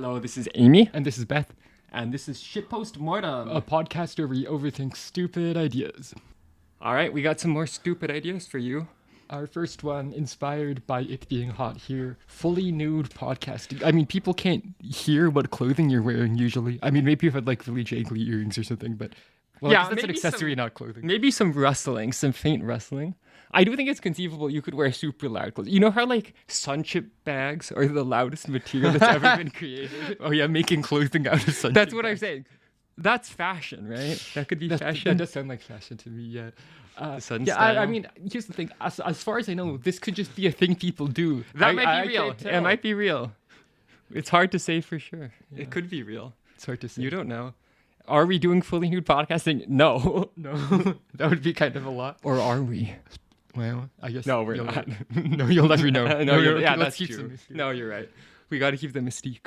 Hello, this is Amy. And this is Beth, And this is Shitpost Mortem. a podcast where we overthink stupid ideas. All right, we got some more stupid ideas for you. Our first one, inspired by it being hot here, fully nude podcasting. I mean, people can't hear what clothing you're wearing usually. I mean, maybe you had like really jangly earrings or something, but well, Yeah, I guess that's an maybe accessory, not clothing. Maybe some rustling, some faint rustling. I do think it's conceivable you could wear super loud clothes. You know how like sunchip bags are the loudest material that's ever been created? Oh yeah, making clothing out of sunshine. That's what I'm saying. That's fashion, right? That could be fashion. That does sound like fashion to me, yeah. Sun Yeah, style. I mean, here's the thing. As far as I know, this could just be a thing people do. That might be real. can't tell. It might be real. It's hard to say for sure. Yeah. It could be real. It's hard to say. You don't know. Are we doing fully nude podcasting? No. No, that would be kind of a lot. Or are we? Well, I guess. No, we're you'll- not. No, you'll never know. Yeah, let's that's keep true. some mystery. No, you're right. We got to keep the mystique.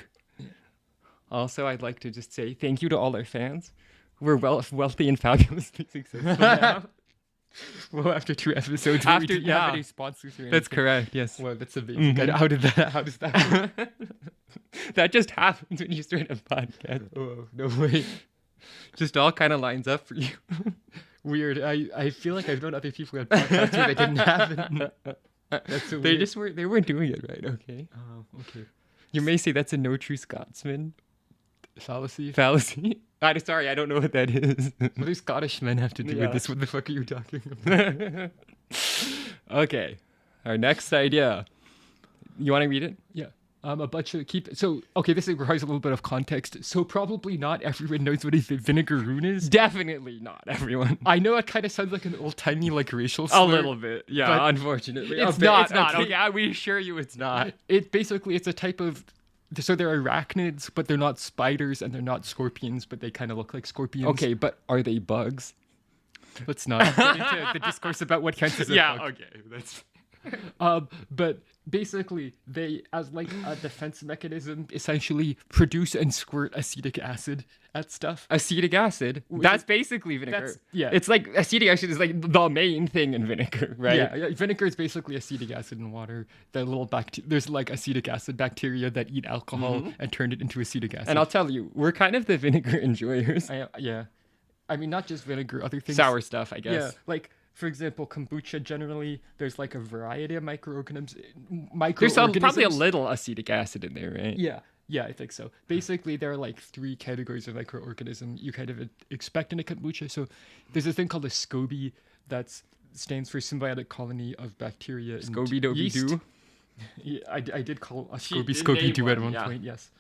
Also, I'd like to just say thank you to all our fans. We're wealthy and fabulously successful now. Well, after 2 episodes, where we After- didn't yeah. have any sponsors or anything. That's correct. Yes. Well, that's amazing. Mhm. How does that happen? That just happens when you start a podcast. Oh, no way. Just all kind of lines up for you. Weird. I feel like I've known other people who had podcasts where they didn't have it. That's so They weird. just weren't. They weren't doing it right. Okay. Oh, okay. You may say that's a no true Scotsman Fallacy. fallacy. I'm sorry, I don't know what that is. What do Scottish men have to do Yeah. with this? What the fuck are you talking about? Okay, our next idea. You want to read it? Yeah. A bunch of okay, this requires a little bit of context. So probably not everyone knows what a vinegaroon is. Definitely not everyone. I know it kind of sounds like an old-timey like racial slur. A little bit, yeah. but Unfortunately, it's A bit. not, It's not. okay? Okay, I we assure you, it's not. It's a type of, so they're arachnids, but they're not spiders, and they're not scorpions, but they kind of look like scorpions. Okay, but are they bugs? Let's not get into the discourse about what counts as a bug. Okay. That's But basically, they, as like a defense mechanism, essentially produce and squirt acetic acid at stuff. acetic acid. That's basically vinegar. yeah. It's like acetic acid is like the main thing in vinegar, right? Yeah, vinegar is basically acetic acid in water. The little there's like acetic acid bacteria that eat alcohol and turn it into acetic acid. And I'll tell you, we're kind of the vinegar enjoyers. yeah, I mean not just vinegar, other things. Sour stuff, I guess. Yeah, like for example, kombucha. Generally, there's like a variety of microorganisms. There's probably a little acetic acid in there, right? Yeah, I think so. Basically, there are like 3 categories of microorganism you kind of expect in a kombucha. So there's a thing called a SCOBY that stands for symbiotic colony of bacteria and yeast. Scooby-Dooby-Doo. Yeah, I did call a She SCOBY did Scooby name Doo at one, one yeah. point, yes.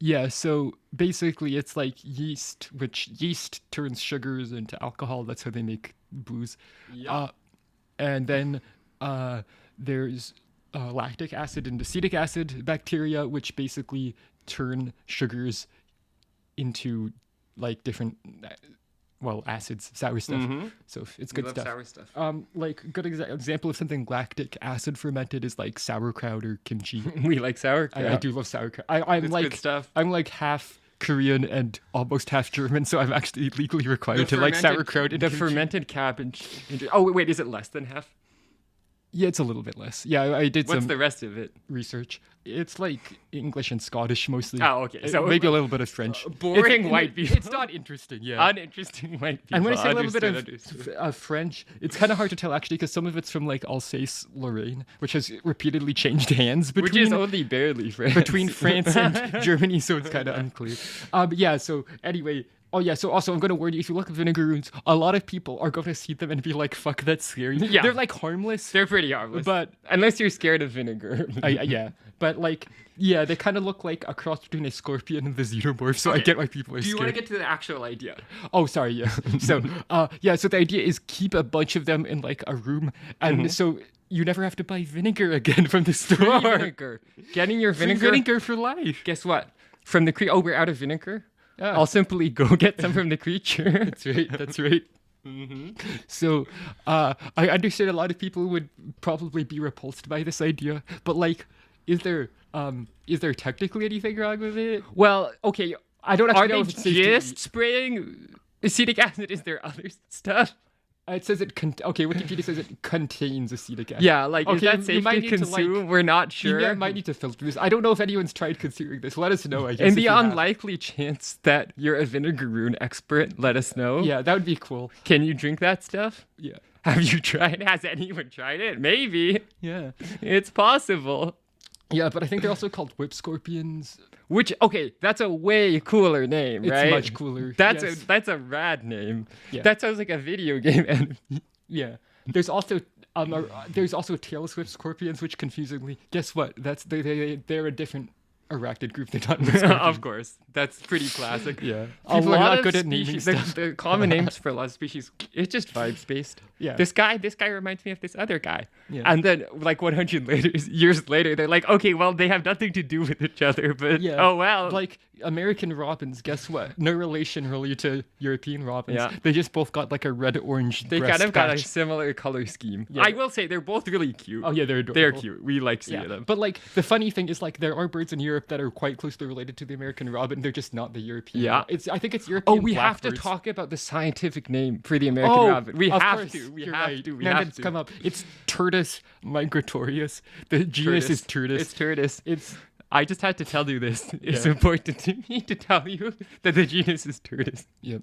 Yeah, so basically it's like yeast, which yeast turns sugars into alcohol. That's how they make booze. Yeah. And then there's lactic acid and acetic acid bacteria, which basically turn sugars into like different, acids, sour stuff. So it's good stuff. Sour stuff. Like a good example of something lactic acid fermented is like sauerkraut or kimchi. We like sauerkraut. I do love sauerkraut. I'm It's like good stuff. I'm like half Korean and almost half German, so I'm actually legally required to like sauerkraut and The kimchi. fermented cabbage. Oh wait, is it less than half? Yeah, it's a little bit less. Yeah, I did What's some the rest of it? research. It's like English and Scottish mostly. Oh, okay. So maybe a little bit of French. boring white people. It's not interesting. Yeah. Uninteresting white people. And when I say a little bit of Understood. French, it's kind of hard to tell actually because some of it's from like Alsace-Lorraine, which has repeatedly changed hands Which is only barely French. between France and Germany, so it's kind of unclear. Yeah, so anyway, so also I'm going to warn you, if you look at vinegaroons, a lot of people are going to see them and be like, fuck, that's scary. Yeah. They're like harmless. They're pretty harmless. But- unless you're scared of vinegar. Yeah, but like, yeah, they kind of look like a cross between a scorpion and the xenomorph, so I Okay. get why people are Do you scared. want to get to the actual idea? Oh, sorry, yeah. So, so the idea is keep a bunch of them in like a room, and so you never have to buy vinegar again from the store. Vinegar. Getting your Free vinegar. vinegar for life. Guess what? From the creature. Oh, we're out of vinegar? Yeah. I'll simply go get some from the creature. That's right. That's right. So, I understand a lot of people would probably be repulsed by this idea, but like, is there technically anything wrong with it? Well, okay. I don't actually Are know they if it's safe to just eat. spraying acetic acid? Is there other stuff? It says okay, Wikipedia says it contains acetic acid. Yeah, like, is Okay, that you safe might to need to, consume? like- We're not sure. You might need to filter this. I don't know if anyone's tried consuming this. Let us know, I guess. In if the you have. unlikely chance that you're a vinegaroon expert, let us know. Yeah, that would be cool. Can you drink that stuff? Yeah. Have you tried? Has anyone tried it? Maybe. Yeah. It's possible. Yeah, but I think they're also called whip scorpions. Which, okay, that's a way cooler name, It's right? much cooler. That's yes. that's a rad name. Yeah. That sounds like a video game enemy. Yeah. There's also tail whip scorpions, which confusingly, guess what? That's they're a different arachnid group. They're not whip scorpions. Of course. That's pretty classic. Yeah. A People are lot not of good at naming species, stuff. the common names for a lot of species, it's just vibes based. Yeah. This guy reminds me of this other guy. Yeah. And then like 100 years later, they're like, okay, well, they have nothing to do with each other, but Yeah. oh well. Like American robins, guess what? No relation really to European robins. Yeah. They just both got like a red-orange They breast kind of got a patch. similar color scheme. Yeah. I will say they're both really cute. Oh yeah, they're adorable. They're cute. We like seeing Yeah. them. But like the funny thing is like there are birds in Europe that are quite closely related to the American robin. They're just not the European. Yeah. I think it's Oh, European. we have to blackbirds. talk about the scientific name for the American robin. We of have course, to. We you're have right. to. We Now have that it's to. come up. It's Turdus migratorius. The genus is Turdus. It's Turdus. It's I just had to tell you this. It's Yeah. important to me to tell you that the genus is Turdus. Yep.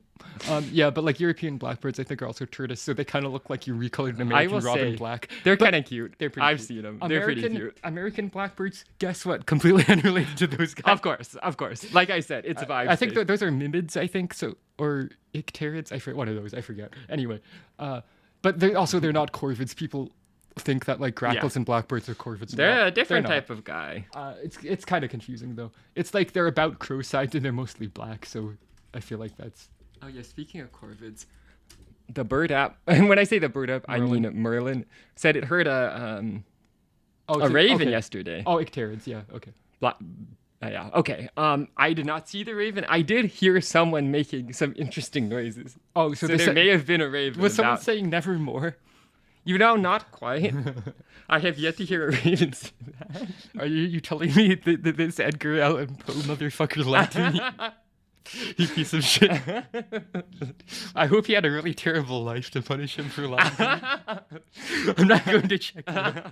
Yeah, but like European blackbirds, I think are also Turdus, so they kind of look like you recolored an American will robin say, black. They're But kind of cute. they're pretty I've cute. seen them. American, They're pretty cute. American blackbirds, guess what? Completely unrelated to those guys. Of course. Like I said, it's vibes. I think based. those are mimids, I think, so or icterids. I forget one of those. I forget. Anyway, but they're not corvids. People think that like grackles and blackbirds are corvids. They're a different They're not. type of guy. It's kind of confusing though. It's like they're about crow sides and they're mostly black, so I feel like that's. Oh yeah, speaking of corvids, the bird app. And when I say the bird app, I mean Merlin said it heard a raven okay. yesterday. Oh, icterids. Yeah. Okay. Yeah. Okay. I did not see the raven. I did hear someone making some interesting noises. Oh, So they there said, may have been a raven. was someone about- saying nevermore? You know, not quite. I have yet to hear a raven say that. Are you telling me that this Edgar Allan Poe motherfucker lied to me? You piece of shit. I hope he had a really terrible life to punish him for lying to me. I'm not going to check him out.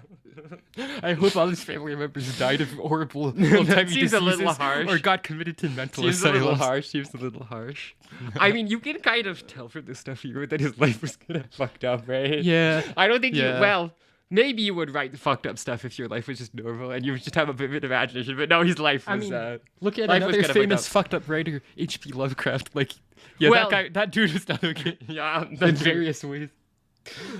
I hope all his family members died of horrible old-timey Seems a little diseases harsh. or got committed to mental Seems a little asylums. harsh. Seems a little harsh. I mean, you can kind of tell from the stuff he wrote that his life was kind of fucked up, right? Yeah. I don't think Yeah. maybe you would write fucked up stuff if your life was just normal and you would just have a vivid imagination. But no, his life was. Look at life was another kinda famous fucked up writer, H.P. Lovecraft. Like, yeah, Well- that dude is not okay. Yeah, In various ways.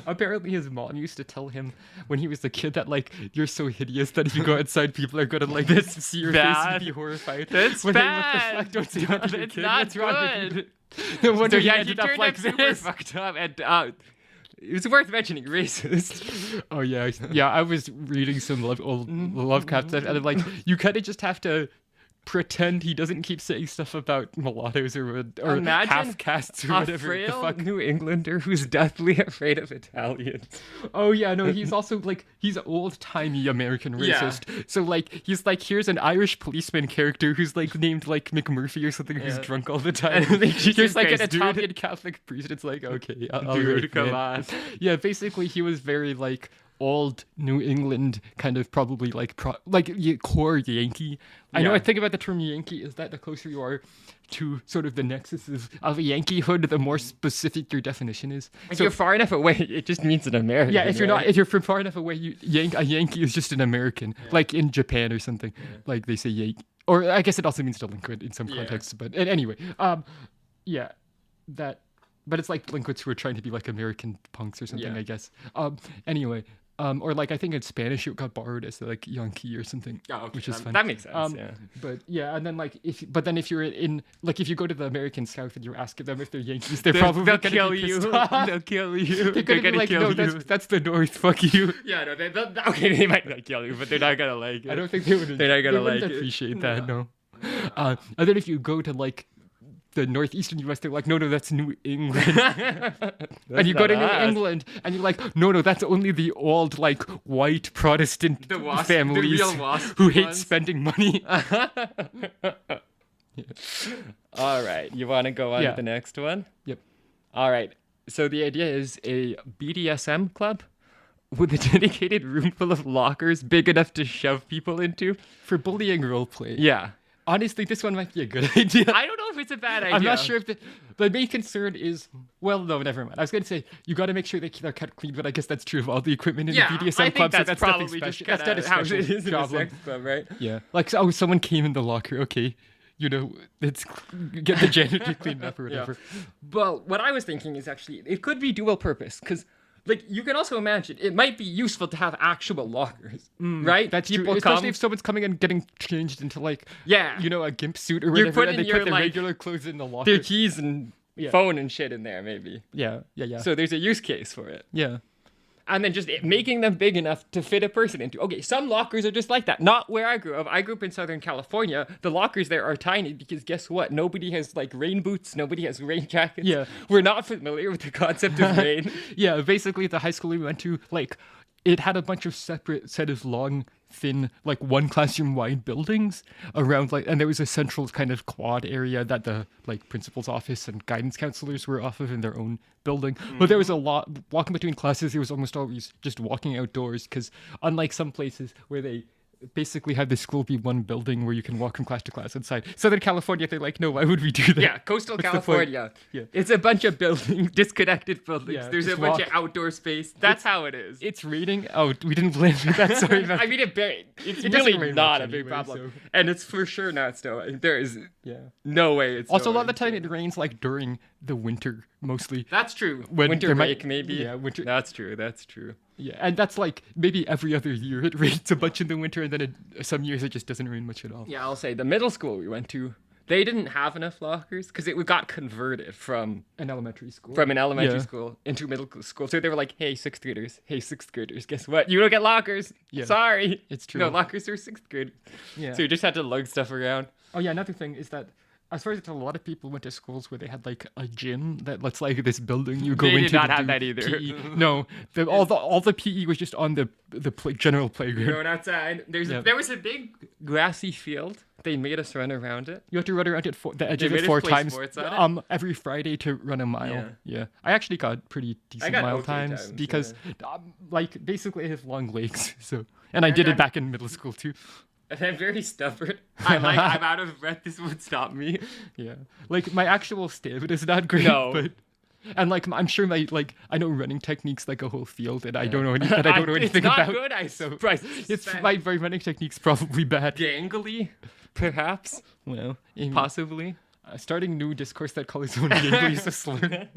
Apparently, his mom used to tell him when he was a kid that like you're so hideous that if you go outside, people are gonna like see your face bad. and be horrified. That's When bad. They, what the fuck? Don't say that to your That's kid. not What's wrong with you? good. No wonder So he yeah, he ended up turned like out super this. fucked up, and it was worth mentioning. Racist. Oh yeah, yeah. I was reading some old Lovecraft stuff, and I'm like, you kind of just have to pretend he doesn't keep saying stuff about mulattoes or Imagine half castes or A whatever the frail fuck. New Englander who's deathly afraid of Italians. Oh yeah, no, he's also like he's old timey American Yeah. racist. So like he's like here's an Irish policeman character who's like named like McMurphy or something who's Yeah. drunk all the time. And like, Jesus Here's like an Christ, dude. Italian Catholic priest. It's like okay, I'll Dude, wait, come man. on. Yeah, basically he was very like old New England kind of probably like core Yankee. I know Yeah. I think about the term Yankee is that the closer you are to sort of the nexus of a Yankeehood, the more specific your definition is. If you're far enough away, it just means an American. Yeah, if you're right? not, if you're from far enough away, a Yankee is just an American, like in Japan or something. Like they say Yankee, or I guess it also means delinquent in some Yeah. contexts. But anyway, yeah, that. But it's like delinquents who are trying to be like American punks or something, Yeah. I guess. Anyway, or like I think in Spanish it got borrowed as like Yankee or something, Oh, okay. which is fun. That makes sense. Yeah. But yeah, and then like if you're in like if you go to the American South and you ask them if they're Yankees, they're probably they'll gonna kill be you. pissed off. They'll kill you. They're gonna be like, kill no, you. that's the North. Fuck you. Yeah, no, okay, they might not kill you, but they're not gonna like it. I don't think they would. They're not gonna they wouldn't like it. appreciate that. No. And then if you go to like the northeastern U.S., they're like, no, that's New England. And you go to New England, and you're like, no, that's only the old like white Protestant The wasp- families the real wasp who hate ones. spending money. All right, you want to go on Yeah. to the next one? Yep. All right. So the idea is a BDSM club with a dedicated room full of lockers big enough to shove people into. For bullying roleplay. Yeah. Honestly, this one might be a good idea. I don't know if it's a bad idea. I'm not sure if the main concern is, well, no, never mind. I was going to say, you got to make sure they're kept clean, but I guess that's true of all the equipment in the BDSM I think club, that's so that's probably nothing just special. That's not a how it special is in a problem. sex club, right? Yeah. Like, oh, someone came in the locker, okay. You know, let's get the janitor cleaned up or whatever. Well, what I was thinking is actually, it could be dual purpose, because like, you can also imagine it might be useful to have actual lockers, right? That's people true. Especially come. if someone's coming and getting changed into, like, Yeah. you know, a gimp suit or You're whatever, and putting they your, put their like, regular clothes in the locker. their keys and Yeah. phone and shit in there, maybe. Yeah. So there's a use case for it. Yeah. And then just making them big enough to fit a person into. Okay, some lockers are just like that. Not where I grew up. I grew up in Southern California. The lockers there are tiny because guess what? Nobody has like rain boots. Nobody has rain jackets. Yeah. We're not familiar with the concept of rain. Yeah, basically the high school we went to, like, it had a bunch of separate set of long, thin, like one classroom wide buildings around, like, and there was a central kind of quad area that the like principal's office and guidance counselors were off of in their own building. But there was a lot walking between classes. It was almost always just walking outdoors because unlike some places where they basically had the school be one building where you can walk from class to class inside. Southern California, they're like, no, why would we do that? Yeah, coastal What's the point? California. Yeah. It's a bunch of buildings, disconnected buildings. Yeah, There's a just bunch walk. of outdoor space. That's how it is. It's raining. Oh, we didn't blame you. That's sorry about I mean, it's It doesn't really rain not much a big anyway, problem. so- And it's for sure not snowing. There is Yeah. no way it's Also, a lot of the snowing. time it rains like during the winter mostly. That's true. When Winter there break, might- maybe. yeah, winter- That's true. That's true. Yeah, and that's like maybe every other year it rains a bunch in the winter, and then some years it just doesn't rain much at all. Yeah, I'll say the middle school we went to, they didn't have enough lockers because it got converted from An elementary school. an elementary Yeah. school into middle school. So they were like, hey, sixth graders, guess what? You don't get lockers. Yeah. Sorry. It's true. No, lockers are sixth grade. Yeah. So you just had to lug stuff around. Oh yeah, another thing is that as far as it's a lot of people went to schools where they had like a gym that looks like this building you go They into. did not to have do that either. PE. No, all the PE was just on the general playground. Going outside. There was a big grassy field. They made us run around it. You have to run around the edge They of made it us 4 play times sports on it? every Friday to run a mile. Yeah. Yeah. I actually got pretty decent got mile okay times times, because like basically I have long legs. So and I did it back in middle school too. And I'm very stubborn. I'm out of breath. This would stop me. Yeah. Like my actual stamina is not great, No. but and like I'm sure I know running techniques like a whole field and I don't know anything It's not about. good. I So surprised. my running technique's probably bad. Gangly, perhaps, Well, possibly. starting new discourse that calls his own gangly is a slur.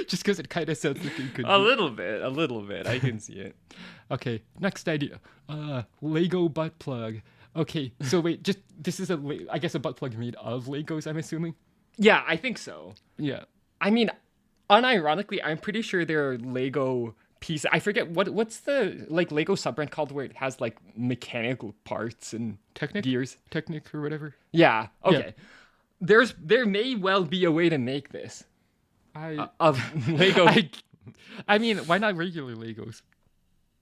Just because it kind of sounds like it could A be. little bit. I can see it. Okay, next idea. Lego butt plug. Okay, so wait, this is I guess a butt plug made of Legos, I'm assuming? Yeah, I think so. Yeah. I mean, unironically, I'm pretty sure there are Lego pieces. I forget what's the like Lego subbrand called where it has like mechanical parts and gears. Technic or whatever. Yeah. Okay. There may well be a way to make this of Lego. I mean, why not regular Legos?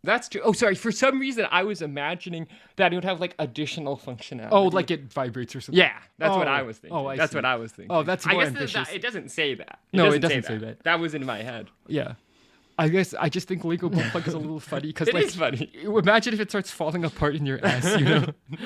That's true. Oh, sorry. For some reason, I was imagining that it would have like additional functionality. Oh, like it vibrates or something. Yeah, that's what Oh. I was thinking. Oh, I that's see. what I was thinking. Oh, that's I more guess ambitious. it doesn't say that. No, it doesn't say that. That was in my head. Yeah. I guess I just think Lego butt plug is a little funny because It like is funny. imagine if it starts falling apart in your ass, you know.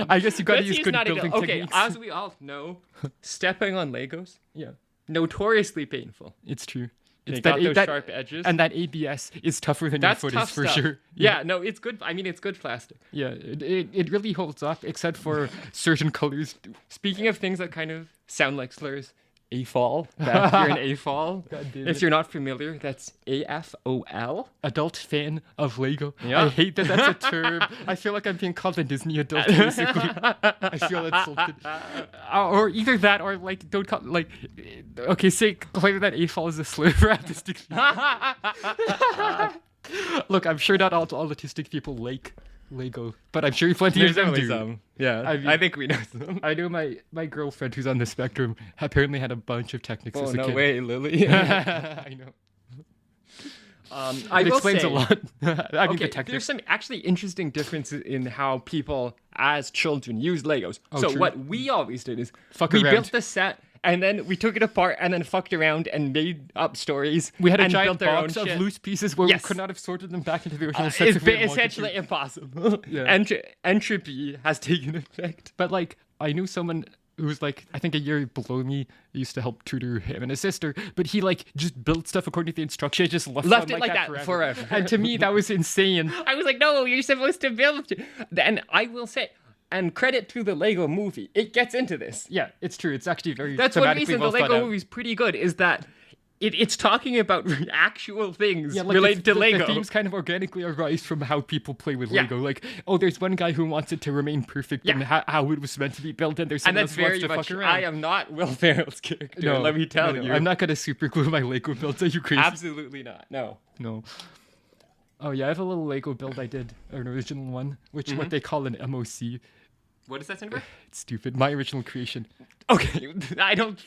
I guess you got to use good building Okay, techniques. as we all know, stepping on Legos Yeah, notoriously painful. it's true. They got those sharp edges. and that ABS is tougher than That's your foot tough is for stuff. sure. Yeah, no, it's good. I mean, it's good plastic. Yeah, it really holds up except for certain colors. Speaking of things that kind of sound like slurs, AFOL. That you're an AFOL. God damn If it. you're not familiar, that's AFOL. Adult fan of Lego. Yeah. I hate that that's a term. I feel like I'm being called a Disney adult, basically. I feel insulted. Or either that or, like, don't call, like, okay, say, claim that AFOL is a slur for autistic people. Look, I'm sure not all autistic people like Lego, but I'm sure plenty of them do. Yeah, I mean- I think we know some. I know my girlfriend who's on the spectrum apparently had a bunch of techniques Oh, as a no kid. way, Lily. I know. I It will explains say, a lot. I mean, the Okay, techniques. there's some actually interesting differences in how people as children use Legos. So true. what we always did is Fuck we around. built the set and then we took it apart and then fucked around and made up stories. We had a and giant built our box own of shit. loose pieces where Yes. we could not have sorted them back into the original sets. It's if we had wanted to. essentially impossible. Yeah. Entropy has taken effect. But like, I knew someone who was like, I think a year below me, used to help tutor him and his sister, but he like just built stuff according to the instructions, just left it like that forever. And to me, that was insane. I was like, no, you're supposed to build. And I will say, and credit to the Lego movie, it gets into this. Yeah, it's true. It's actually very That's one thematically reason well the thought Lego out. movie's pretty good, is that it's talking about actual things Yeah, like related to the Lego. The themes kind of organically arise from how people play with Yeah. Lego. Like, oh, there's one guy who wants it to remain perfect and how it was meant to be built, and there's And someone that's else who wants very to much, fuck around. I am not Will Ferrell's character, let me tell you. I'm not going to super glue my Lego builds. Are you crazy? Absolutely not, no. No. Oh, yeah, I have a little Lego build I did, an original one, which what they call an MOC. What does that stand for? It's stupid. My original creation. Okay, I don't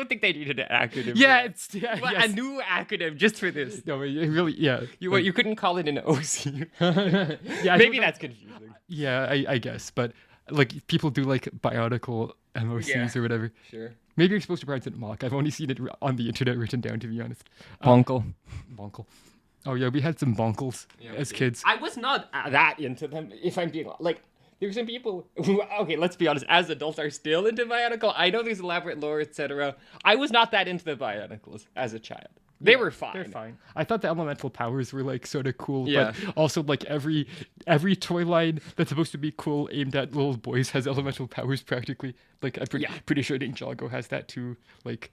think they needed an acronym. Yeah, for it's yeah, that. Well, yes. a new acronym just for this. No, it really, yeah. You couldn't call it an OC. Yeah, I Maybe don't know. that's confusing. Yeah, I guess, but like people do like bionical MOCs Yeah. or whatever. Sure. Maybe you're supposed to pronounce it mock. I've only seen it on the internet written down, to be honest. Bonkle. Bonkle. Oh yeah, we had some bonkles as kids. I was not that into them, if I'm being like. There's some people who, okay, let's be honest, as adults are still into Bionicle. I know there's elaborate lore, etc. I was not that into the Bionicles as a child. They were fine. They're fine. I thought the elemental powers were like sort of cool, Yeah. but also like every toy line that's supposed to be cool aimed at little boys has elemental powers practically. Like I'm pretty sure Ninjago has that too. Like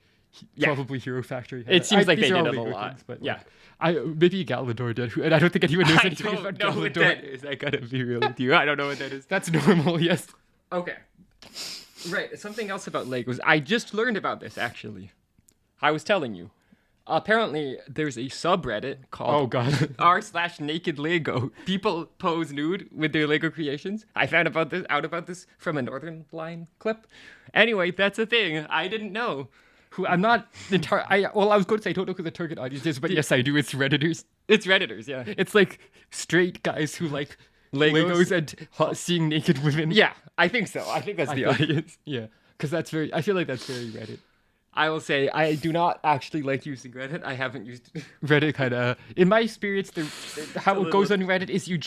probably Hero Factory. Has It that. seems like these they are did all it a Lego lot. things, but Yeah. like, maybe Galador did, and I don't think anyone knows I anything don't about know what Galador. that is. I gotta be real with you. I don't know what that is. That's normal, yes. Okay. Right, something else about Legos. I just learned about this, actually. I was telling you. Apparently, there's a subreddit Oh called god. r/naked Lego. People pose nude with their Lego creations. I found out about this from a Northern Line clip. Anyway, that's a thing. I didn't know. Who I'm not I was going to say I don't know who the target audience is, but yes, I do. It's Redditors. It's Redditors, yeah. It's like straight guys who like Legos and seeing naked women. Yeah, I think so. I think that's the audience. Yeah, because I feel like that's very Reddit. I will say I do not actually like using Reddit. I haven't used it. Reddit kind of, in my experience, how it goes little- on Reddit is you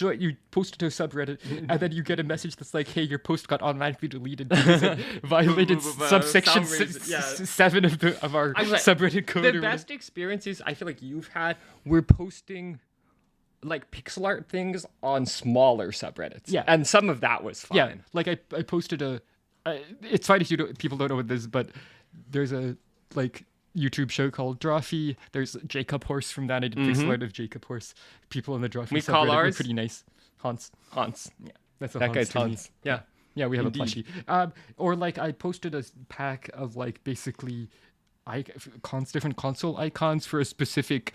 post it to a subreddit, and then you get a message that's like, "Hey, your post got automatically deleted because it violated subsection some reason, yeah. 7 of our I was like, subreddit code." The best experiences I feel like you've had were posting like pixel art things on smaller subreddits. Yeah. And some of that was fine. Yeah, like I posted it's fine if people don't know what this is, but there's a like YouTube show called Drawfee. There's Jacob Horse from that. I did pixel art of Jacob Horse. People in the Drawfee We call subreddit were ours pretty nice. Hans. Yeah. That's a That Hans guy's to me. Hans. Yeah. Yeah, we have Indeed. a plushie. Or like I posted a pack of like basically different console icons for a specific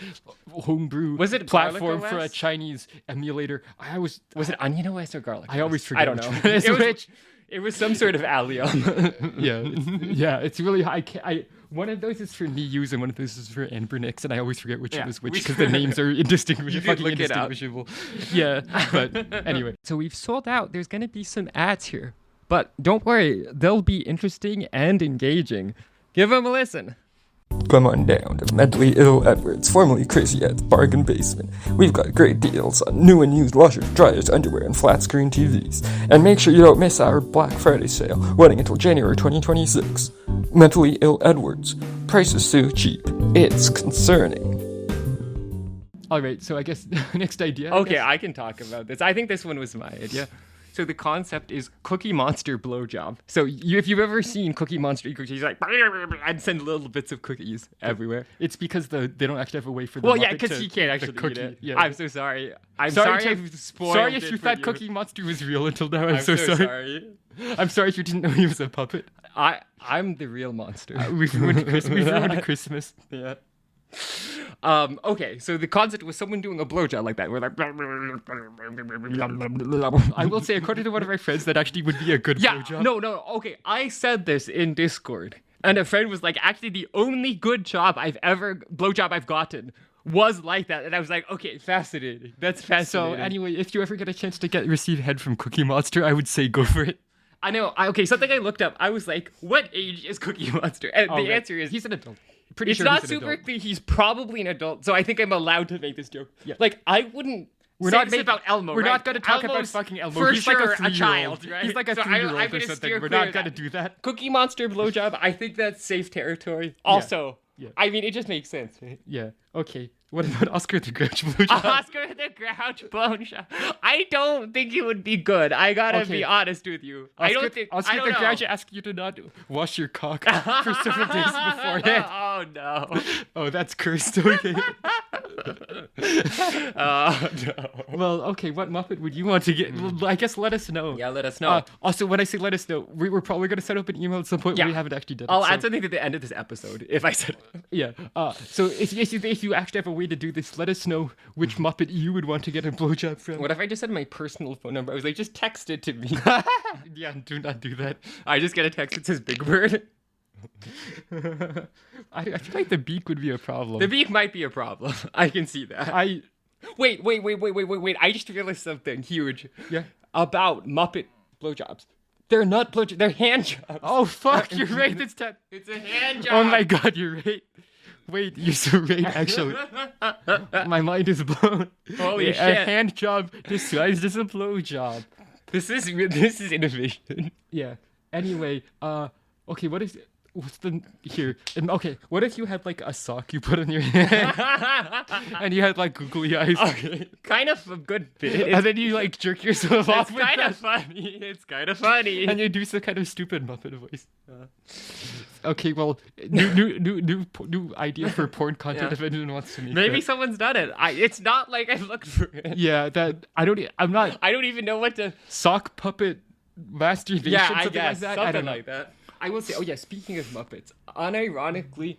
homebrew Was it platform Garlic for a OS? Chinese emulator. Was it onion OS or garlic? I always OS? forget I don't which know. one is which. It was some sort of allium. Yeah, it's really high. One of those is for Neus and one of those is for Anbernix, and I always forget which Yeah, one is which we- because the names are indistinguishable. You did Fucking look it up. indistinguishable. Yeah, but anyway. So we've sold out. There's going to be some ads here. But don't worry, they'll be interesting and engaging. Give them a listen. Come on down to Mentally Ill Edwards, formerly Crazy at the Bargain Basement. We've got great deals on new and used washers, dryers, underwear, and flat screen TVs. And make sure you don't miss our Black Friday sale, running until January 2026. Mentally Ill Edwards. Prices so cheap, it's concerning. All right, so I guess next idea. Okay, I can talk about this. I think this one was my idea. So the concept is Cookie Monster Blowjob. So if you've ever seen Cookie Monster eat cookies, like, and send little bits of cookies everywhere. It's because they don't actually have a way for the Well, yeah, Muppet because to- he can't the actually cookie. eat it. Yeah. I'm so sorry. I'm sorry I've spoiled sorry it if you for thought Cookie Monster was real until now. I'm, I'm so sorry. I'm sorry if you didn't know he was a puppet. I'm the real monster. We've ruined Christmas. We've ruined Christmas. Yeah. Okay, so the concept was someone doing a blowjob like that. We're like, I will say, according to one of my friends, that actually would be a good yeah, blowjob. no, okay. I said this in Discord, and a friend was like, actually, the only good blowjob I've gotten was like that, and I was like, okay, fascinating. That's So fascinating. anyway, if you ever get a chance to receive head from Cookie Monster, I would say go for it. I know. Okay, something I looked up. I was like, what age is Cookie Monster? And the answer is he's an adult. Pretty it's sure not he's an super adult. clear. He's probably an adult, so I think I'm allowed to make this joke. Yeah. Like, I wouldn't. We're say not this making- about Elmo. We're right? not going to talk about Elmo's fucking Elmo. For He's sure like a 3-year-old. child, right? He's like a So 3-year-old I'm or gonna something. steer We're clear not of going to that. do that. Cookie Monster blowjob. I think that's safe territory. Also, Yeah. I mean, it just makes sense. Right? Yeah. Okay. What about Oscar the Grouch blowjob? Oscar the Grouch blowjob. I don't think it would be good. I gotta Okay. be honest with you. I don't think. Oscar I don't the know. Grouch asked you to not wash your cock for several days beforehand. Oh no. Oh, that's cursed. Okay. Oh no. Well, okay. What Muppet would you want to get? Well, I guess let us know. Yeah, let us know. Also, when I say let us know, we're probably going to set up an email at some point. Yeah. We haven't actually done it. I'll so- add something to the end of this episode if I said. Yeah. So if you actually have a way to do this, let us know which Muppet you would want to get a blowjob from. What if I just said my personal phone number? I was like, just text it to me. Yeah, do not do that. I just get a text that says Big Bird. I feel like the beak would be a problem. The beak might be a problem. I can see that. Wait. I just realized something huge. Yeah. About Muppet blowjobs. They're not blowjobs. They're hand jobs. Oh fuck! You're right. It's time. It's a hand job. Oh my god, you're right. Wait, you're so right. Actually, my mind is blown. Holy A shit. hand job disguised as a blow job. This is innovation. Yeah. Anyway, okay. What's the here? Okay, what if you had like a sock you put on your hand and you had like googly eyes, Okay. Kind of a good bit. and then you like jerk yourself off It's with kind that, of funny. It's kind of funny. and you do some kind of stupid Muppet voice. Okay, well, new idea for porn content Yeah. if anyone wants to make Maybe that. someone's done it. It's not like I've looked for it. Yeah, that I'm not I don't even know what to. sock puppet masturbation. Yeah, I something guess like that. something I don't know. like that. I will say. Oh yeah, speaking of Muppets, unironically,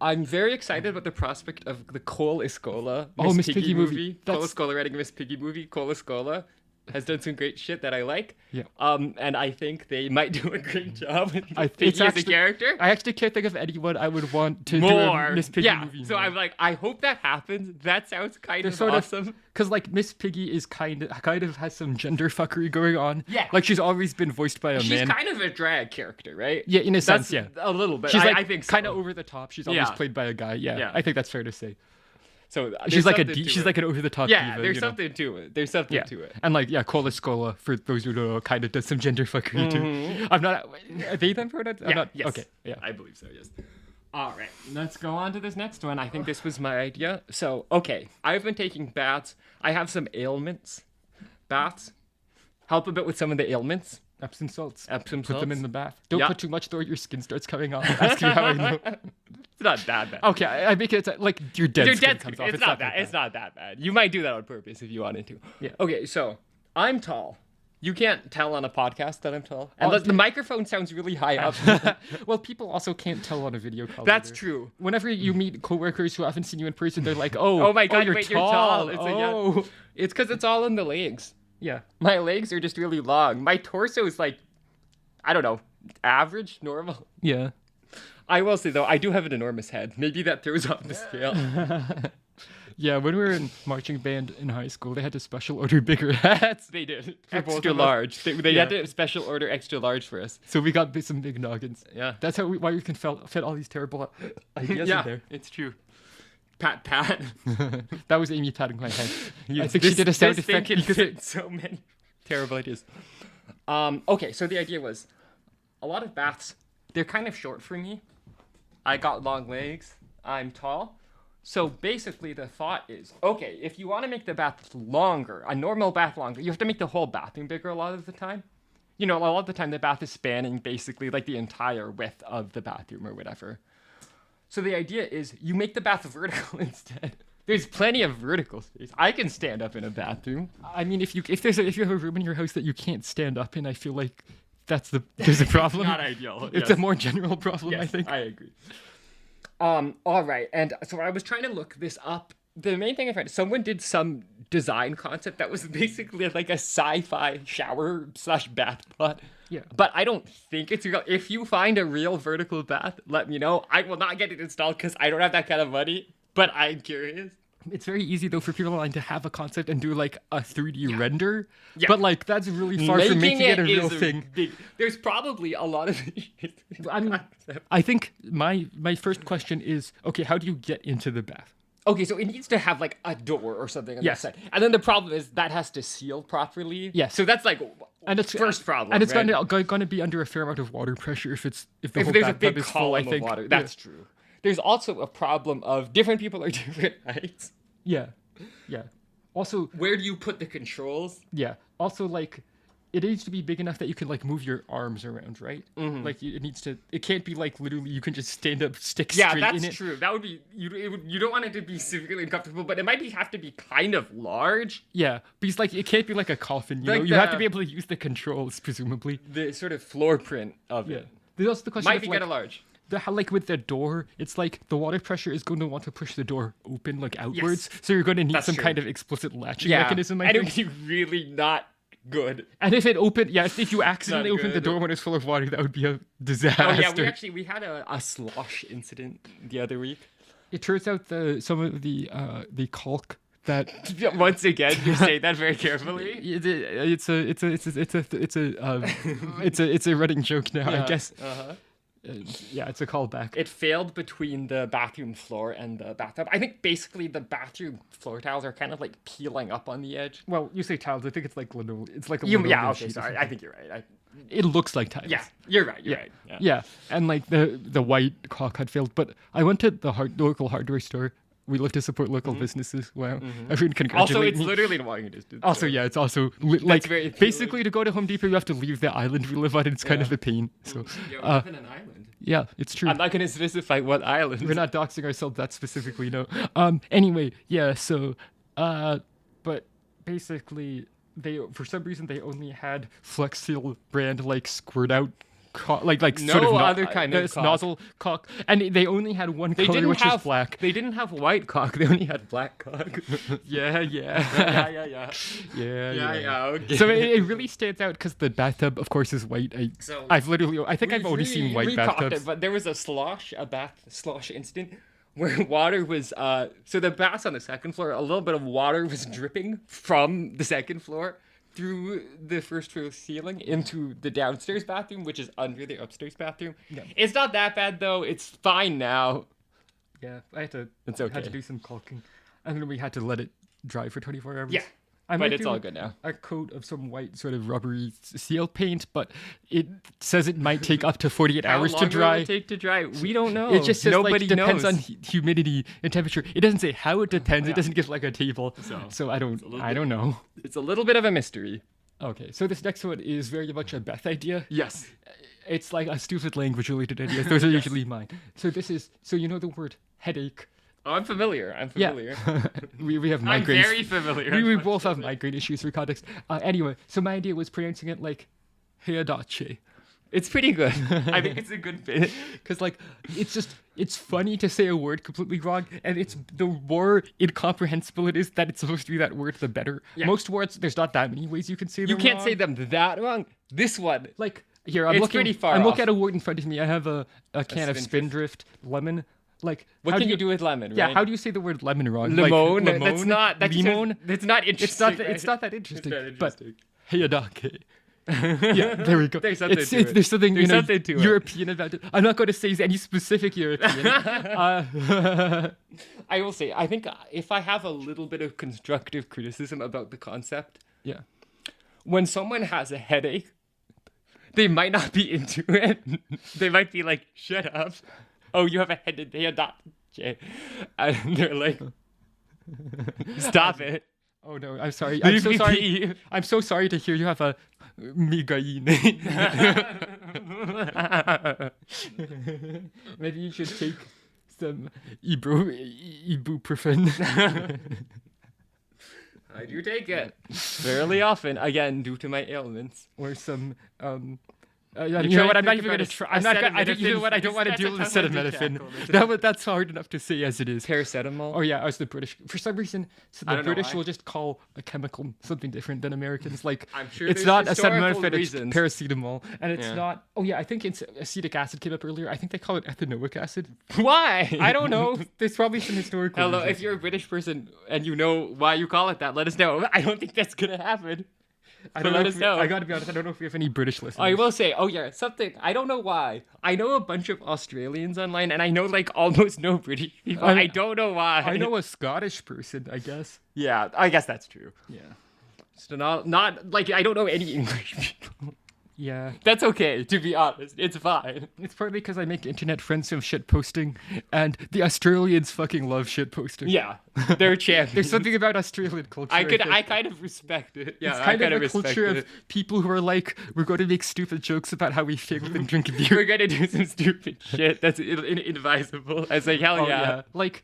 I'm very excited about the prospect of the Cole Escola Miss Piggy movie. Cole That's- Escola writing a Miss Piggy movie. Cole Escola has done some great shit that I like. Yeah. And I think they might do a great job with I- Piggy it's as a actually- character. I actually can't think of anyone I would want to do More. a Miss Piggy yeah. movie. So I'm like, I hope that happens. That sounds kind of sort awesome. of because like Miss Piggy is kind of has some gender fuckery going on. Yeah. like she's always been voiced by a She's man. kind of a drag character, right? Yeah, in a sense, That's yeah. a little bit. She's like I think so. kind of over the top. She's always Yeah. played by a guy. Yeah, Yeah. I think that's fair to say. So She's like something to she's it. like an over the top Yeah, diva. there's you know? something to it. There's something Yeah, to it. and like Cola Scola for those who don't know, kind of does some gender fuckery too. I'm not. Are they them pronouns? I'm Yeah, not. yes. Okay. Yeah. I believe so, yes. All right, let's go on to this next one. I think this was my idea. So, okay, I've been taking baths. I have some ailments. Baths help a bit with some of the ailments. Epsom salts. Epsom Put them salts. in the bath. Don't Yeah. put too much though, or your skin starts coming off. Ask you how I know. It's not that bad. Okay, I make it like your dead Your skin dead comes skin. off. It's not that. It's not that bad. You might do that on purpose if you wanted to. Yeah. Okay, so I'm tall. You can't tell on a podcast that I'm tall. And the microphone sounds really high up. Well, people also can't tell on a video call. That's either. true. Whenever you meet coworkers who haven't seen you in person, they're like, "Oh, Oh my god, you're wait, tall. you're tall. Oh, It's because it's all in the legs. yeah. My legs are just really long. My torso is like, I don't know, average, normal. Yeah. I will say though, I do have an enormous head. Maybe that throws off the scale. Yeah, when we were in marching band in high school, they had to special order bigger hats. They did. For both Extra of us. large. They Yeah. had to special order extra large for us. So we got some big noggins. Yeah. That's why we can fit all these terrible ideas in there. it's true. Pat. That was Amy patting my head. I Yes, think she did a sound this thing effect can because fit so many terrible ideas. Okay, so the idea was a lot of baths, they're kind of short for me. I got long legs. I'm tall. So basically the thought is, okay, if you want to make the bath longer, a normal bath longer, you have to make the whole bathroom bigger a lot of the time. You know, a lot of the time the bath is spanning basically like the entire width of the bathroom or whatever. So the idea is you make the bath vertical instead. There's plenty of vertical space. I can stand up in a bathroom. I mean, if you have a room in your house that you can't stand up in, I feel like there's a problem. Not ideal. It's yes. a more general problem, I Yes, think. I agree. All right, and so I was trying to look this up. The main thing I found, someone did some design concept that was basically like a sci-fi shower / bath pot. Yeah. But I don't think it's real. If you find a real vertical bath, let me know. I will not get it installed because I don't have that kind of money. But I'm curious. It's very easy though for people online to have a concept and do like a 3D render, Yeah. but like that's really far from making it a real thing. There's probably a lot of. I think my first question is, okay, how do you get into the bath? Okay, so it needs to have like a door or something on Yes. the side, and then the problem is that has to seal properly. Yes. So that's like And it's first problem, and it's right? going to be under a fair amount of water pressure if the if whole there's a bathtub big is full. I column think of water. That's true. There's also a problem of different people are different heights. yeah. Also, Where do you put the controls? yeah. Also, like, it needs to be big enough that you can like move your arms around, right? Mm-hmm. Like, it needs to. It can't be like literally you can just stand up, stick Yeah, straight in that's it. true. That would be you don't want it to be severely uncomfortable, but it might have to be kind of large. Yeah, because like it can't be like a coffin. You Like know, you have to the- be able to use the controls, presumably. The sort of floor print of Yeah. it There's also the question might of be like, kind of large. how like with the door, it's like the water pressure is going to want to push the door open like outwards, so you're going to need That's some true. kind of explicit latching Yeah, mechanism. I and it think. would be really not good. And if it opened, if you accidentally Not opened the good. door when it's full of water, that would be a disaster. Oh yeah, we had a slosh incident the other week. It turns out some of the caulk that Once again, you say that very carefully. it's a running joke now, I guess. Uh-huh. Yeah, it's a callback. It failed between the bathroom floor and the bathtub. I think basically the bathroom floor tiles are kind of like peeling up on the edge. Well, you say tiles. I think it's like linoleum. It's like a Yeah, linoleum okay, sheet or sorry. something. I think you're right. It looks like tiles. Yeah, you're right. You're right. Yeah. Yeah, and like the white caulk had failed, but I went to the local hardware store. We love to support local businesses. Wow, everyone congratulate Also, it's me. literally in walking distance. Also, so- yeah, it's also like very appealing. basically to go to Home Depot, you have to leave the island we live on. And it's kind of a pain. So, Yeah, we live in an island. yeah, it's true. I'm not going to specify what island. We're not doxing ourselves that specifically, no. Anyway, yeah. So, but basically, for some reason they only had Flex Seal brand like squirt out. Like No sort of other kind of caulk. nozzle caulk, and they only had one color, which is black. They didn't have white cock. They only had black cock. Yeah. yeah. Yeah. Okay. So it really stands out because the bathtub, of course, is white. So I think I've only seen white we cocked bathtubs. it, but there was a bath slosh incident where water was so the bath's on the second floor. A little bit of water was dripping from the second floor through the first floor ceiling into the downstairs bathroom, which is under the upstairs bathroom. Yeah. It's not that bad though. It's fine now. Yeah, I had to. It's Had to okay. do some caulking, and then we had to let it dry for 24 hours. Yeah, I but might it's do all good now. A coat of some white sort of rubbery seal paint, but it says it might take up to 48 hours How to long will dry. it take to dry? We don't know. It just says Nobody like depends knows. on humidity and temperature. It doesn't say how it depends. Yeah. It doesn't give like a table. So I don't know. It's a little bit of a mystery. Okay, so this next one is very much a Beth idea. Yes. It's like a stupid language related idea. Those are usually mine. So you know the word headache. Oh, I'm familiar. Yeah. we have I'm migraines. very familiar. We both have migraine issues for context. Anyway, so my idea was pronouncing it like hey-a-da-chay. It's pretty good. I think it's a good bit. Because like it's funny to say a word completely wrong, and it's the more incomprehensible it is that it's supposed to be that word, the better. Yeah. Most words, there's not that many ways you can say them You can't wrong. say them that wrong. This one. Like here, I'm It's looking. pretty far I'm off. looking at a word in front of me. I have a can of Spindrift. Spindrift lemon. Like What how can do you do with lemon, Yeah, right? how do you say the word lemon wrong? Limon. Like, That's not. That's limon. It's not interesting. It's not that interesting. not interesting. But hey-a-da-chay. Yeah, there we go. There's something to it. There's something There's something to it. European about it. I'm not going to say any specific European. I will say, I think if I have a little bit of constructive criticism about the concept, yeah. when someone has a headache, they might not be into it. They might be like, "Shut up! Oh, you have a headache." And they're like, "Stop it!" Oh no, I'm sorry. I'm so sorry. I'm so sorry to hear you have a migraine. Maybe you should take some ibuprofen. I do take it fairly often, again due to my ailments. Or some You know what? I'm not even gonna try. I'm not. You know what? I don't want to deal with acetaminophen. That's hard enough to say as it is. Paracetamol. Oh yeah, as the British, for some reason, so I the don't know British why. will just call a chemical something different than Americans. Like I'm sure it's there's not historical acetaminophen, it's reasons. paracetamol, and it's Yeah. not. Oh yeah, I think it's acetic acid came up earlier. I think they call it ethanoic acid. Why? I don't know. There's probably some historical. Hello, reasons. if you're a British person and you know why you call it that, let us know. I don't think that's gonna happen. I don't let know. us If know. I gotta be honest. I don't know if we have any British listeners. I will say, oh yeah, something. I don't know why. I know a bunch of Australians online, and I know like almost no British people. I don't know why. I know a Scottish person. I guess. Yeah, I guess that's true. Yeah. So not like I don't know any English people. Yeah. That's okay, to be honest. It's fine. It's partly because I make internet friends from shit posting, and the Australians fucking love shit posting. Yeah, they're champions. There's something about Australian culture. I think. kind of respect it. Yeah, It's I kind kind of a respect culture it. of people who are like, we're going to make stupid jokes about how we failed and drink beer. We're gonna do some stupid shit that's inadvisable. I was like, hell Oh, yeah. Like,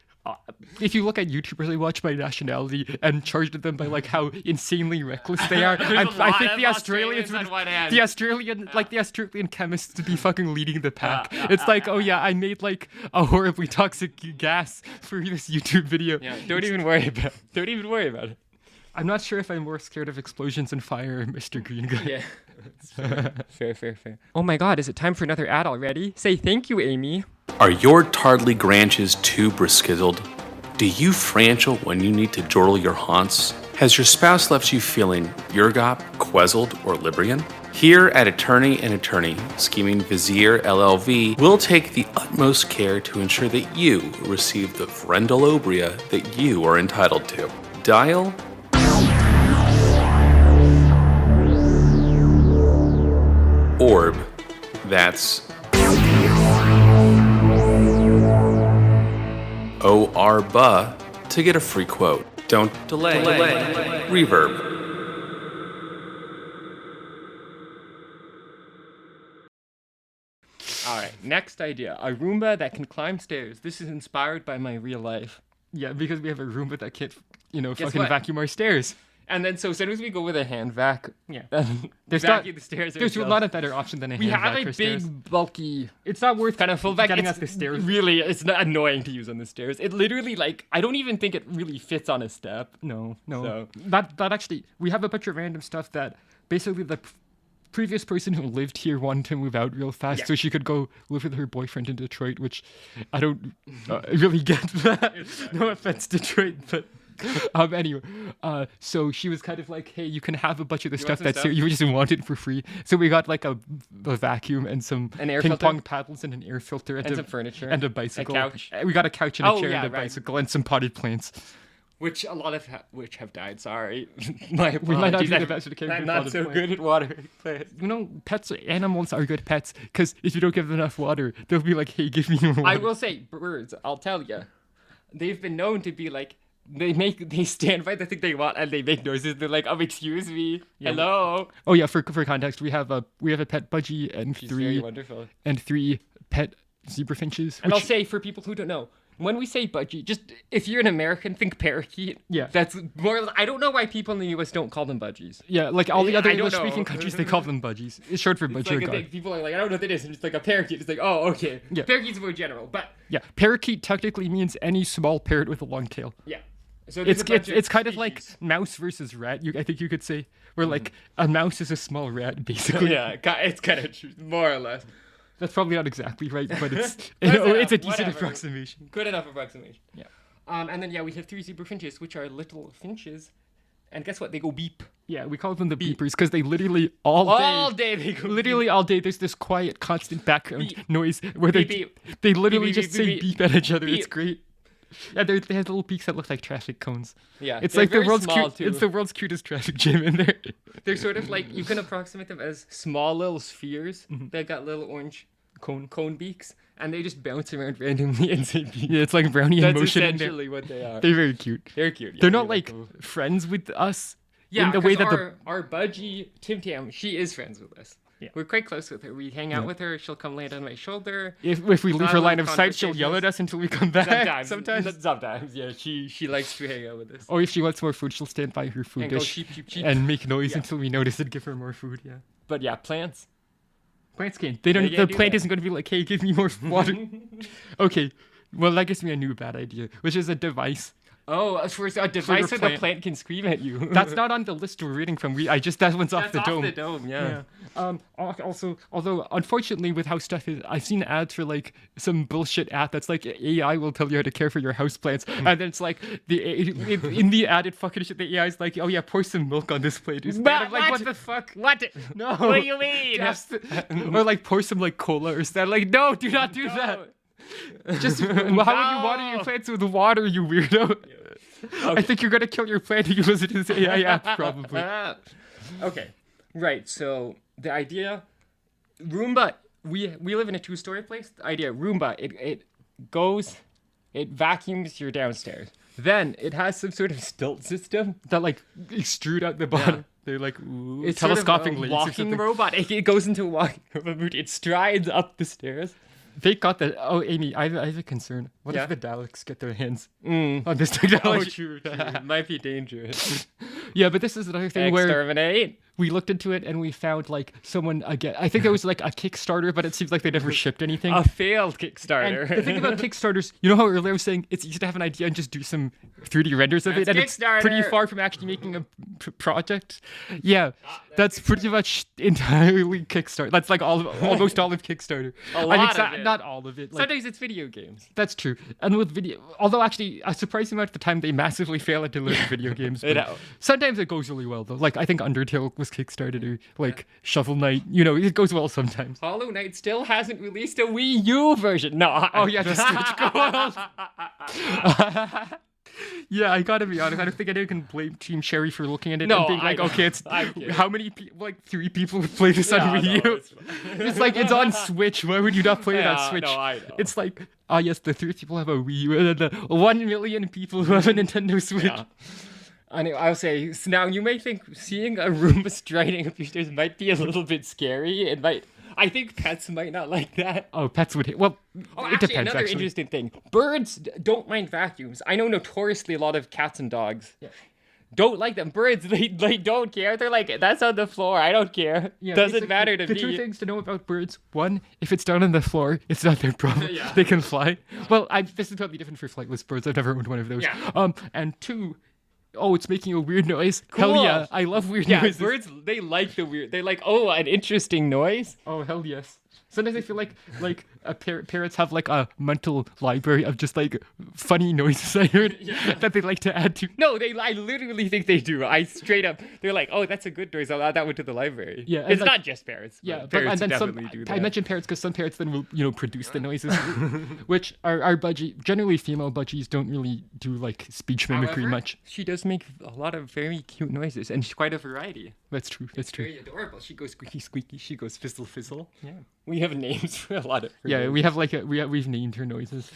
if you look at YouTubers, they watch by nationality and charged them by like how insanely reckless they are. There's And a I lot think of the Australians, on one hand. the Australian chemists to be fucking leading the pack. It's like, oh yeah, I made like a horribly toxic gas for this YouTube video. Yeah, don't even worry about it. I'm not sure if I'm more scared of explosions and fire or Mr. Green Guy. Yeah. Fair. Oh my god, is it time for another ad already? Say thank you, Amy. Are your tardly granches too briskizzled? Do you franchel when you need to jortle your haunts? Has your spouse left you feeling Urgop, Quezzled, or Librian? Here at Attorney and Attorney, Scheming Vizier LLV, we'll take the utmost care to ensure that you receive the Vrendolobria that you are entitled to. Dial Orb. That's ORBA to get a free quote. Don't delay. Reverb. All right, next idea. A Roomba that can climb stairs. This is inspired by my real life. Yeah, because we have a Roomba that can't, Guess fucking what? vacuum our stairs. And then so as soon as we go with a hand vac, Yeah. there's not- the stairs. There's ourselves. not a better option than a We hand have vac a for big, stairs. bulky, It's not worth kind of full vac. getting It's up the stairs. Really, it's not annoying to use on the stairs. It literally, like, I don't even think it really fits on a step. No. So- That actually, we have a bunch of random stuff that basically the previous person who lived here wanted to move out real fast so she could go live with her boyfriend in Detroit, which I don't really get that. No offense, Detroit, but anyway, so she was kind of like, hey, you can have a bunch of the stuff some that's stuff? here. You just wanted for free. So we got like a vacuum and some An air ping filter? pong paddles and an air filter And some furniture. and a bicycle. couch. We got a couch and a Oh, chair yeah, and a right. bicycle and some potted plants. Which a lot of which have died. Sorry, my We might not apologies. be the best at caring I'm for not potted so plants. good at watering plants. Animals are good pets because if you don't give them enough water, they'll be like, hey, give me more water. I will say, birds. I'll tell you, they've been known to be like they stand by the thing they want and they make noises. They're like, excuse me, hello. Oh yeah, for context, we have a pet budgie and She's very three wonderful. pet zebra finches. And which- I'll say for people who don't know, when we say budgie, just if you're an American, think parakeet. Yeah. That's more. I don't know why people in the U.S. don't call them budgies. yeah, like all the Yeah, other I don't English-speaking know. countries, they call them budgies. It's short for It's budgie or like a god. thing. People are like, I don't know what that is, and it's like a parakeet. It's like, oh, okay. Yeah. Parakeet's more general, but Yeah, parakeet technically means any small parrot with a long tail. yeah. So there's It's a bunch it's kind of like species. mouse versus rat. I think you could say, where like a mouse is a small rat, basically. Yeah, it's kind of true, more or less. That's probably not exactly right, but it's Close it's a enough, decent whatever. approximation. Good enough approximation. Yeah. And then we have 3 zebra finches, which are little finches, and guess what? They go beep Yeah, we call them the beepers because they literally all day. They go literally all day. There's this quiet, constant background Beep. noise where Beep, they literally beep, just beep, say beep, beep at each other. It's beep. great. Yeah, they have little beaks that look like traffic cones. Yeah, It's they're like the very world's small, cute. It's too. the world's cutest traffic jam in there. They're sort of like you can approximate them as small little spheres that got little orange cone beaks, and they just bounce around randomly and say beep. Yeah, it's like brownie in That's motion. In there. essentially what they are. They're very cute. They're cute. Yeah, They're not we like them. friends with us. Yeah, in the way that our budgie Tim Tam, she is friends with us. Yeah. We're quite close with her. We hang out with her. She'll come land on my shoulder. if we leave her Have line of sight, she'll yell at us until we come back. Sometimes, yeah. She likes to hang out with us. Or if she wants more food, she'll stand by her food And go dish cheep, cheep, cheep. and make noise Yeah. until we notice and give her more food. Yeah. But yeah, plants. Plants can't. They don't. They The can't do plant that. isn't going to be like, hey, give me more water. Okay. Well, that gives me a new bad idea, which is a device. Oh, for a device where the plant. plant can scream at you. That's not on the list we're reading from. That one's off That's the off dome. the dome, yeah. Also, although unfortunately with how stuff is, I've seen ads for like some bullshit app that's like AI will tell you how to care for your houseplants, and then it's like in the ad it fucking shit. The AI is like, oh yeah, pour some milk on this plate. I'm like, what the fuck? What? No. What do you mean? Or like pour some like cola or something. Like, no, do not do that. Just how would you water your plants with water, you weirdo? I think you're gonna kill your plant if you listen to this AI app, probably. Okay, right. So the idea, Roomba. We live in a 2-story place. The idea, Roomba. It vacuums your downstairs. Then it has some sort of stilt system. That like extrude out the bottom. They're like It's telescoping sort of a legs or walking something. robot. It goes into a walking robot mood. It strides up the stairs. They got that. Oh, Amy, I have a concern. What Yeah? if the Daleks get their hands on this technology? True. It might be dangerous. Yeah, but this is another thing where Exterminate. we looked into it and we found like someone again. I think there was like a Kickstarter, but it seems like they never shipped anything. A failed And Kickstarter. the thing about Kickstarters, you know how earlier I was saying it's easy to have an idea and just do some 3D renders of it, That's and it's pretty Kickstarter. far from actually making a project. Yeah, that's pretty much entirely Kickstarter. That's like almost all of Kickstarter. A lot of it. Not all of it. Like, Sometimes it's video games. that's true. And with video, although actually a surprising amount of the time they massively fail at delivering video games. but know. Sometimes it goes really well though. Like I think Undertale was Kickstarted, or like Shovel Knight. You know, it goes well sometimes. Hollow Knight still hasn't released a Wii U version. No. Oh yeah, the Switch goes. Yeah, I gotta be honest. I don't think anyone can blame Team Cherry for looking at it No, and being I like, know. okay, it's I'm kidding. how many people? Like 3 people have played this on Yeah, Wii no, U. It's like it's on Switch. Why would you not play it Yeah, on Switch? no, I know. It's like, yes, the 3 people have a Wii U, and then the 1 million people who have a Nintendo Switch. Yeah. Anyway, I'll say now you may think seeing a Roomba striding up your stairs might be a little bit scary. It might. I think pets might not like that. Oh, pets would hit. Well, Oh, it actually, depends. another Actually, interesting thing: birds don't mind vacuums. I know notoriously a lot of cats and dogs don't like them. Birds, they don't care. They're like, that's on the floor. I don't care. Yeah, Doesn't basically, matter to the me. 2 things to know about birds: 1, if it's down on the floor, it's not their problem. Yeah. They can fly. Well, this is totally different for flightless birds. I've never owned one of those. Yeah. And 2, oh, it's making a weird noise. Hell Cool. yeah, I love weird Yeah, noises. birds, they like the weird. They're like, oh, an interesting noise. Oh hell yes. Sometimes I feel like parrots have like a mental library of just like funny noises I heard that they like to add to. No, I literally think they do. I straight up, they're like, oh, that's a good noise. I'll add that one to the library. Yeah, and it's like- not just parrots. Yeah, but parrots and then definitely do that. I mentioned parrots because some parrots then will produce the noises, which our budgie, generally female budgies don't really do like speech mimicry However, much. She does make a lot of very cute noises, and quite a variety. That's true. That's true. Very adorable. She goes squeaky squeaky. She goes fizzle fizzle. Yeah, we have names for a lot of. Yeah, we have like we've named her noises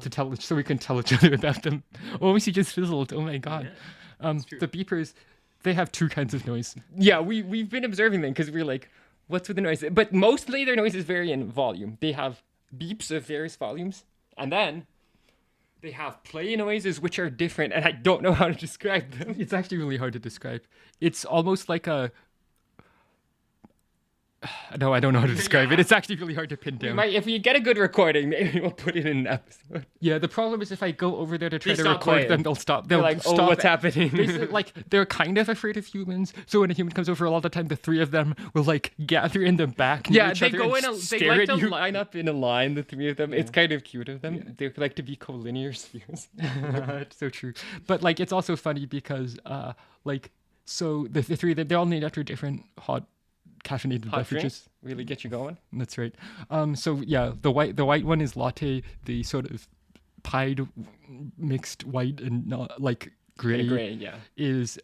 to tell so we can tell each other about them. Oh, she just fizzled. Oh my god. The beepers, they have 2 kinds of noise. Yeah, we've been observing them because we're like, what's with the noise? But mostly their noises vary in volume. They have beeps of various volumes, and then they have play noises which are different, and I don't know how to describe them. It's actually really hard to describe. It's almost like a. No, I don't know how to describe it. It's actually really hard to pin down. If we get a good recording, maybe we'll put it in an episode. Yeah, the problem is if I go over there to try They to stop record playing. them, they'll stop. They're They'll like, stop. oh, what's happening? Basically, like they're kind of afraid of humans, so when a human comes over, a lot of the time the 3 of them will like gather in the back. Near Yeah, each they other go and in. They stare like at to you. line up in a line. The 3 of them. It's kind of cute of them. They like to be collinear spheres. It's so true. But like, it's also funny because like, so the 3 of them, they're all named after different hot caffeinated Hot beverages. drinks really get you going. That's right. So yeah, the white one is latte. The sort of pied mixed white and not like gray, Yeah. is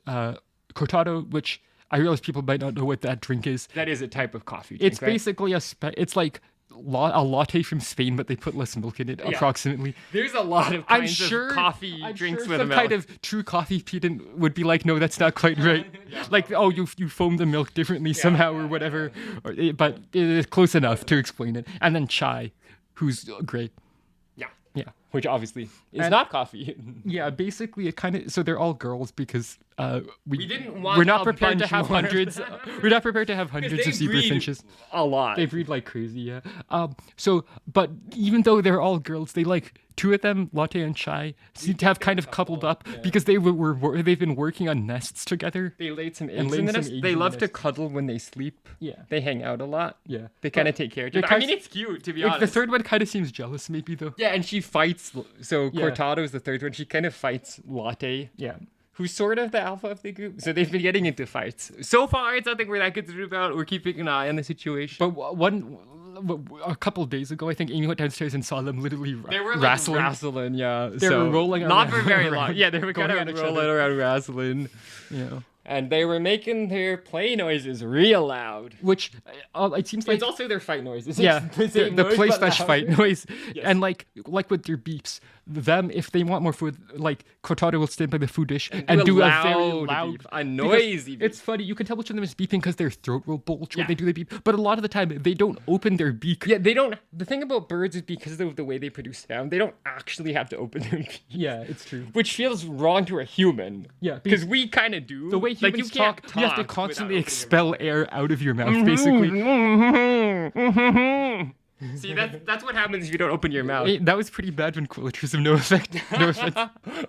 cortado, which I realize people might not know what that drink is. That is a type of coffee drink, It's right? basically it's like a latte from Spain, but they put less milk in it, approximately. There's a lot of I'm kinds sure of coffee I'm drinks sure with some milk. kind of true coffee pedant would be like, no, that's not quite right. Like, oh, you foam the milk differently somehow or whatever. But it is close enough to explain it. And then chai, who's great. Yeah. Yeah. which obviously is And- not coffee. Yeah, basically it kind of, so they're all girls because We didn't want we're not a prepared to bunch have more. hundreds. We're not prepared to have hundreds of zebra finches. a lot. They breed like crazy, yeah. So, but even though they're all girls, they like two of them, Latte and Chai, seem to have kind of coupled up because they've been working on nests together. They laid some And eggs laid in the some nest. eggs They in the love to nest. cuddle when they sleep. Yeah. They hang out a lot. Yeah. They kind of take care of each They're other. I kind mean, of- it's cute, to be Like, honest. the third one kind of seems jealous, maybe though. Yeah, and she fights. So Yeah. Cortado is the third one. She kind of fights Latte. Yeah. Who's sort of the alpha of the group. So they've been getting into fights. So far, it's nothing we're that concerned about. We're keeping an eye on the situation. But a couple days ago, I think Amy went downstairs and saw them literally they were like wrestling. yeah. They were rolling Not around- for very long. Yeah, they were going kind at of each rolling other. around wrestling. Yeah. And they were making their play noises real loud. Which it seems like It's also their fight noises. yeah, It's the same the noise, play but slash louder. fight noise, and like with their beeps, them if they want more food, like Cortado will stand by the food dish and do a very loud, beep, a because noisy beep. It's funny. You can tell which of them is beeping because their throat will bulge when Yeah. they do the beep. But a lot of the time, they don't open their beak. Yeah, they don't. The thing about birds is because of the way they produce sound, they don't actually have to open their beak. Yeah, it's true. Which feels wrong to a human. Yeah, because we kind of do. The way like humans you can't talk, you have to talk constantly without expel air out of your mouth, basically. opening your- See, that's what happens if you don't open your mouth. Hey, that was pretty bad ventriloquism. No effect. No offense.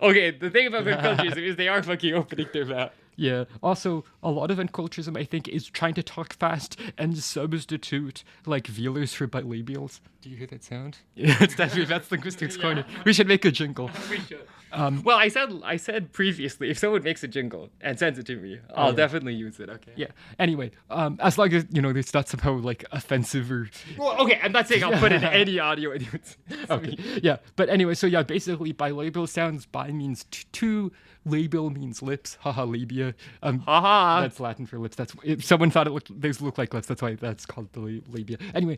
Okay, the thing about ventriloquism is they are fucking opening their mouth. Yeah. Also, a lot of ventriloquism, I think, is trying to talk fast and substitute like velars for bilabials. Do you hear that sound? Yeah, that's linguistics corner. We should make a jingle. We should. Well, I said previously, if someone makes a jingle and sends it to me, I'll definitely use it. Okay. Yeah. Anyway, as long as it's not somehow like offensive or. Well, okay. I'm not saying I'll put in any audio. Okay. Yeah. But anyway, so yeah, basically, bilabial sounds. Bi means two. Labial means lips. Haha, labia. Haha. That's Latin for lips. That's if someone thought those look like lips. That's why that's called the labia. Anyway,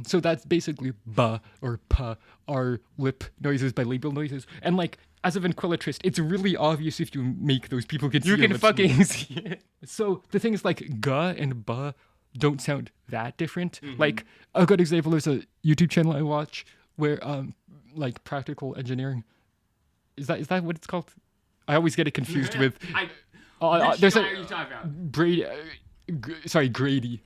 so that's basically ba or pa are lip noises, bilabial noises, and like as a ventriloquist, it's really obvious if you make those people can see. You your can lips fucking move. see it. So the thing is like ga and ba don't sound that different. Mm-hmm. Like a good example is a YouTube channel I watch where like practical engineering. Is that what it's called? I always get it confused with. There's guy are you talking about? Brady. Grady.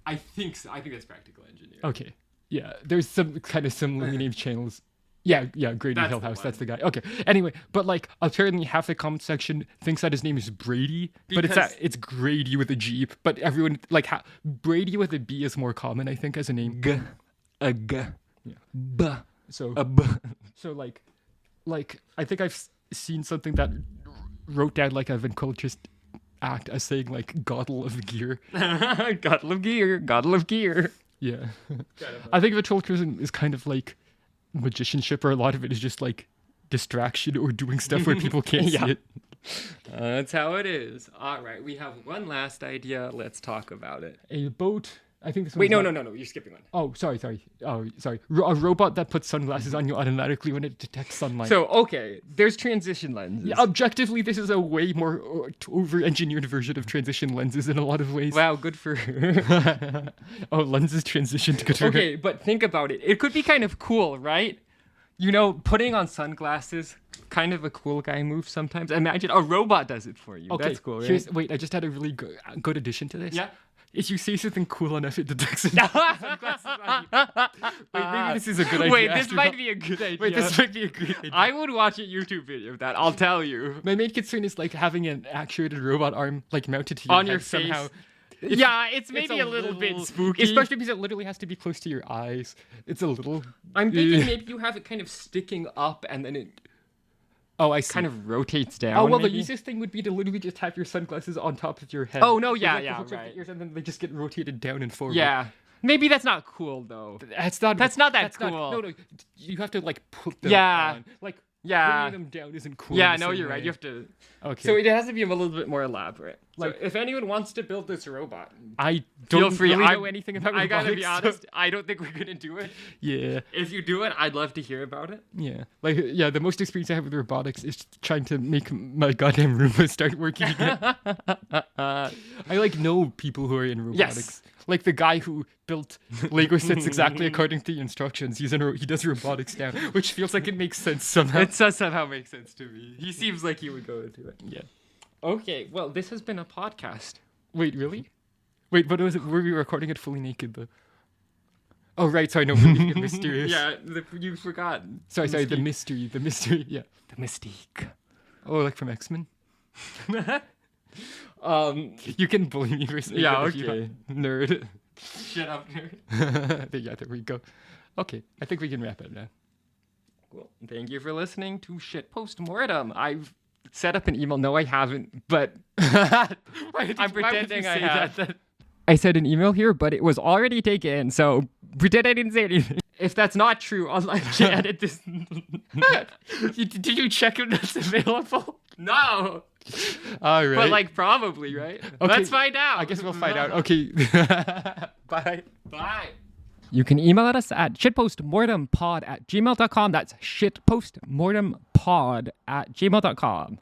I think so. I think that's practical engineering. Okay. Yeah. There's some kind of similarly named channels. Yeah. Grady That's the Hillhouse. That's the one. guy. Okay. Anyway, but like apparently half the comment section thinks that his name is Brady, but Because- it's Grady with a G. But everyone like Brady with a B is more common, I think, as a name. A g. Yeah. B. So A b. so like I think I've seen something that wrote down like a ventriloquist act as saying like "Goddle of gear." Goddle of gear. Goddle of gear. Yeah. I think ventriloquism is kind of like magicianship, or a lot of it is just like distraction or doing stuff where people can't Yeah. see it. That's how it is. All right, we have one last idea. Let's talk about it. A boat. I think this. Wait, one's no. not- You're skipping one. Oh, sorry. Oh, sorry. A robot that puts sunglasses on you automatically when it detects sunlight. So, okay, there's transition lenses. Yeah, objectively, this is a way more over-engineered version of transition lenses in a lot of ways. Wow, good for her. Oh, lenses transitioned. Good for her. Okay, but think about it. It could be kind of cool, right? Putting on sunglasses, kind of a cool guy move sometimes. Imagine a robot does it for you. Okay, That's cool, right? Wait, I just had a really good addition to this. Yeah. If you say something cool enough, it detects it. Wait, maybe this is a good idea. Wait, this after might all. be a good idea. Wait, this might be a great idea. I would watch a YouTube video of that, I'll tell you. My main concern is like having an actuated robot arm like mounted to your On head your face. somehow. Yeah, it's It's maybe a little bit spooky. especially because it literally has to be close to your eyes. It's a little. I'm thinking maybe you have it kind of sticking up and then it Oh, I see. kind of rotates down. Oh well, the maybe? easiest thing would be to literally just have your sunglasses on top of your head. Oh, no, With, yeah, like, the yeah, hooks over right. the ears, and then they just get rotated down and forward. Yeah. Maybe that's not cool though. That's not That's not that not- cool. no, you have to like put them Yeah. on. Like Yeah. bringing them down isn't cool. Yeah, in the no, same you're right. way. You have to. Okay. So it has to be a little bit more elaborate. Like, if anyone wants to build this robot, I feel don't free. really I know anything about I gotta be robotics, honest. I don't think we're gonna do it. Yeah. If you do it, I'd love to hear about it. Yeah. Like, yeah, the most experience I have with robotics is trying to make my goddamn Roomba start working again. I, like, know people who are in robotics. Yes. Like, the guy who built Lego sets exactly according to the instructions. He does robotics now, which feels like it makes sense somehow. It does somehow make sense to me. He seems like he would go into it. Yeah. Okay, well, this has been a podcast. Wait, really? Wait, but was it, were we recording it fully naked, though? Oh, right, sorry, no, we're making it mysterious. Yeah, you forgot. Sorry, the mystery, yeah. The mystique. Oh, like from X-Men? Um, You can bully me for saying Yeah, that if you okay. want. Nerd. shut up, nerd. Yeah, there we go. Okay, I think we can wrap it now. Well, thank you for listening to Shit Postmortem. I've set up an email. No, I haven't, but I'm pretending I have. I said an email here, but it was already taken, so pretend I didn't say anything. If that's not true, I'll let you edit this. Did you check if that's available? No, All right. but like probably, right? Let's find out. I guess we'll find out. Okay. Bye. Bye. You can email us at shitpostmortempod@gmail.com. That's shitpostmortempod@gmail.com.